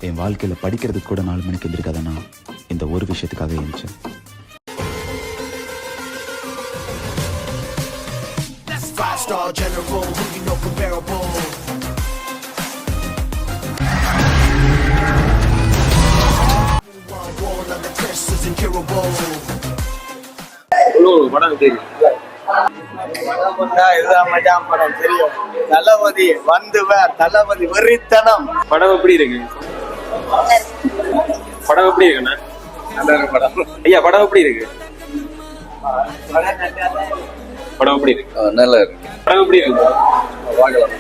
என் வாழ்க்கையில படிக்கிறதுக்கு கூட 4 மணிக்கு எந்திரிக்காதனா இந்த ஒரு விஷயத்துக்காக எழுந்தேன். Five-star general, who you know comparable. One wall on the chest is incurable. படம் தெரியும். இதுதான் மச்சான் படம் தெரியும். தளபதி வந்துவார், தளபதி வெறித்தனம். படம் எப்படி இருக்கு? படம் எப்படி இருக்குண்ணா? நல்லா இருக்கு படம். ஐயா படம் எப்படி இருக்கு? படம் எப்படி இருக்கு? நல்லா இருக்கு. படம் எப்படி இருக்கு? பார்க்கலாம்.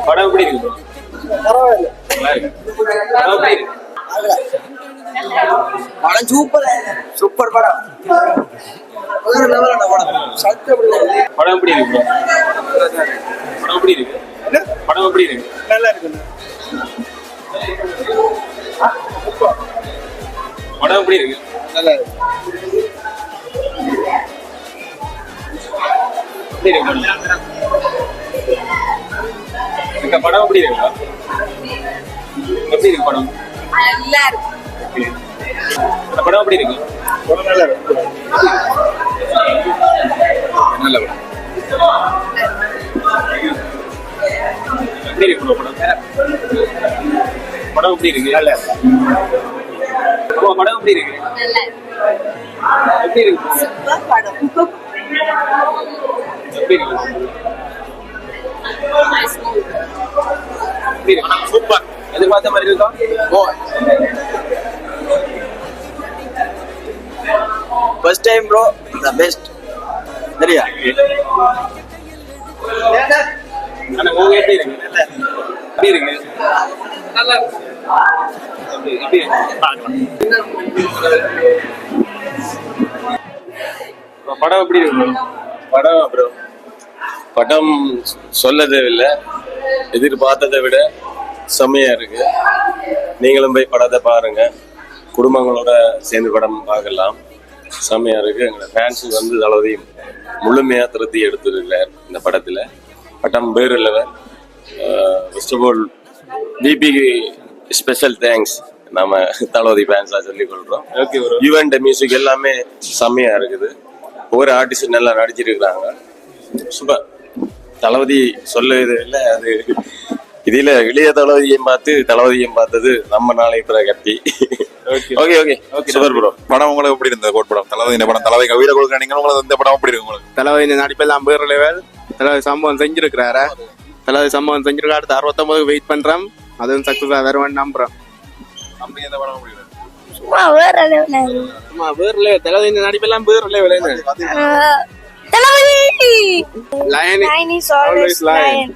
படம் எப்படி இருக்கு? பரவாயில்ல. நல்லா இருக்கு. படம் எப்படி இருக்கு? படம் சூப்பர் சூப்பர் படம். வேற லெவலான படம். படம் எப்படி இருக்கு? படம் எப்படி இருக்கு? படம் எப்படி இருக்கு? நல்லா இருக்கு. படம் எப்படி இருக்கு? நல்லா இருக்கு. எப்படி இருக்கு படம்? படம் எப்படி இருக்கா? எப்படி இருக்கு படம்? நல்லா இருக்கு. படம் எப்படி இருக்கு? படம் நல்லா இருக்கு. நல்ல படம். எப்படி இருக்கு படம்? படம் எப்படி இருக்கு? நல்லா இருக்கு. படம் எப்படி இருக்கு? நல்லா இருக்கு. எப்படி இருக்கு? சூப்பர் படம். எப்படி இருக்கு? Nice movie. எப்படி இருக்கு? சூப்பர். எதிர்பார்த்த மாதிரி இருக்கா? First time bro, the best. சரியா? ஆனா மூவி எப்படி இருக்கு? எப்படி இருக்கு? நல்லா இருக்கு. எப்படி பார்க்கலாம். படம் எப்படி இருக்கு? படம் ப்ரோ, படம் சொல்லதே இல்லை, எதிர்பார்த்ததை விட செம்மையா இருக்கு. நீங்களும் போய் படத்தை பாருங்க, குடும்பங்களோட சேர்ந்து படம் பார்க்கலாம். செம்மையா இருக்கு. எங்களோட ஃபேன்ஸுக்கு வந்து தளபதி முழுமையா திருத்தி எடுத்துருக்கார் இந்த படத்துல. படம் வேறு லெவல். ஃபர்ஸ்ட் ஆஃப் ஆல் பிபிக்கு ஸ்பெஷல் தேங்க்ஸ் நம்ம தளபதி ஃபேன்ஸா சொல்லிக் கொள்றோம். Okay bro. ஈவெண்ட் மியூசிக் எல்லாமே செம்மையா இருக்குது. ஒவ்வொரு ஆர்டிஸ்ட் நல்லா நடிச்சிருக்கிறாங்க. சூப்பர். தளபதி சொல்ல இது இல்லை, அது இதுல இளைய தளபதியையும் பார்த்து தளபதியையும் பார்த்தது நம்ம நாளை Pragathi. Okay okay super bro. படம் உங்களுக்கு எப்படி இருந்தது? கோட் படம் தளபதி இந்த படம் தளபதி வீர கொடுக்குறீங்க, உங்களுக்கு இந்த படம் எப்படி இருக்கு? உங்களுக்கு தளபதி இந்த நடிப்பெல்லாம் வேற லெவல். தளபதி சம்பவம் செஞ்சிருக்கிறாரு. தளபதி சம்பவம் செஞ்சிருக்காரு. அடுத்து 69 வெயிட் பண்றோம். அதுவும் சக்சஸ் வருவான்னு நம்புறோம். அப்படி இந்த படம் எப்படி இருக்கு? சும்மா வேற லெவல். சும்மா வேற லெவல். தளபதி இந்த நடிப்பெல்லாம் வேற level. Thalapathy Lion is always lion.